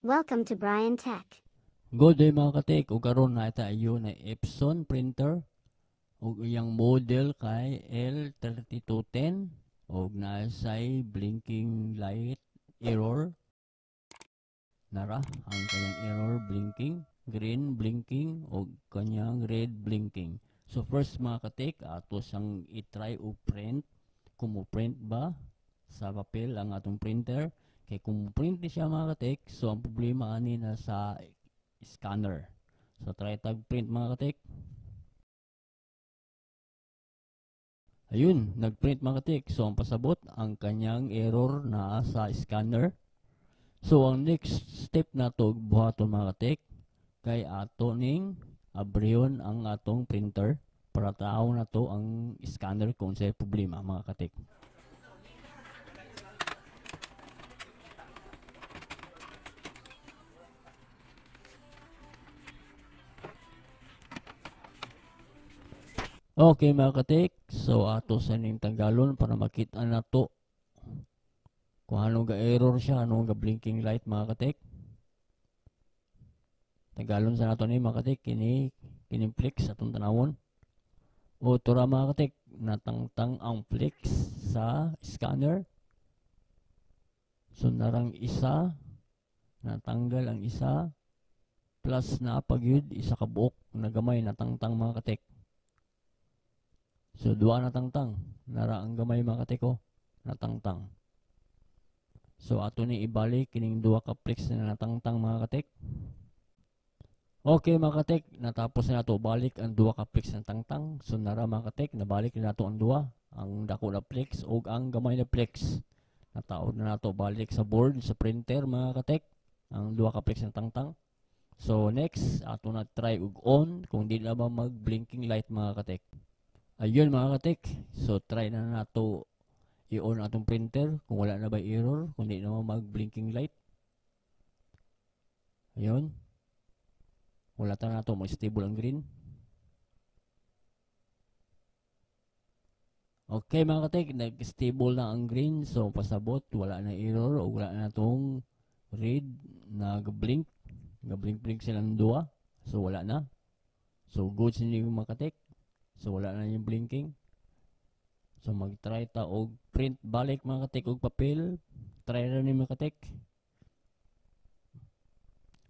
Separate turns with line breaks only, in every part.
Welcome to Brian Tech.
Good day mga katik, ug karon na tayo na Epson printer ug iyang model kay L3210 ug naasay blinking light error. Nara ang kanyang error blinking, green blinking ug kanyang red blinking. So first mga katik, ato sang i-try o print kung mo print ba sa papel ang atong printer. Kay kung print ni siya mga katik, so ang problema ani na sa scanner. So try tag print mga katik. Ayun, nagprint mga katik. So ang pasabot ang kanyang error na sa scanner. So ang next step na to buhaton mga katik kay ato ning abrihon ang atong printer para tao na to ang scanner kung sa problema mga katik. Okay mga katik, so ato sa ning tanggalon para makita na to kung anong ga-error siya, anong ga-blinking light mga katik. Tanggalon sa nato ni mga katik, kini flex atong tanawon. O tura mga katik, natangtang ang flex sa scanner. So narang isa, natanggal ang isa, plus na pagyud isa ka buok na gamay natangtang mga katik. So, duwa natangtang. Nara ang gamay mga katiko. Natangtang. So, ato ni ibalik kining duwa ka flex na natangtang mga katik. Okay mga katik. Natapos na nato balik ang duwa ka flex na natangtang. So, nara mga katik. Nabalik na nato ang duwa. Ang dako na flex o ang gamay na flex. Nataod na nato balik sa board, sa printer mga katik. Ang duwa ka flex na natangtang. So, next, ato na try ug on kung di na ba mag-blinking light mga katik. Ayun mga katik, so try na nato i-on atong printer kung wala na ba error, kung di naman mag-blinking light. Ayun. Wala ta na nato, mag-stable ang green. Okay mga katik, nag-stable na ang green, so pasabot, wala na error o wala na itong red na blink. Nag-blink-blink silang duwa, so wala na. So good sa inyo mga katik. So wala na yung blinking. So mag-try ta og print balik mga katik og papel. Try ra ni mga katik.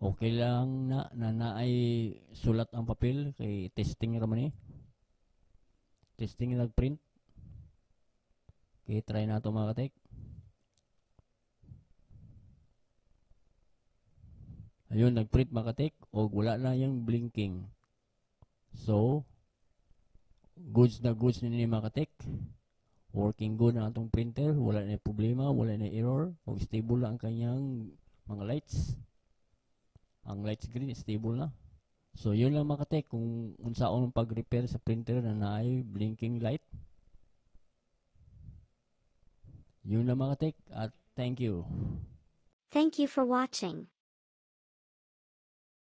Okay lang na naay sulat ang papel kay testing ra man ni. Testing nag-print. Okay, try na to mga katik. Ayun, nag-print mga katik og wala na yung blinking. So goods na ni mga katik. Working good ang atong printer, wala na problema, wala na error, o stable lang ang kanyang mga lights. Ang lights green, stable na. So yun lang mga katik, kung unsaon pag-repair sa printer na naay blinking light. Yun lang mga katik, at thank you.
Thank you for watching.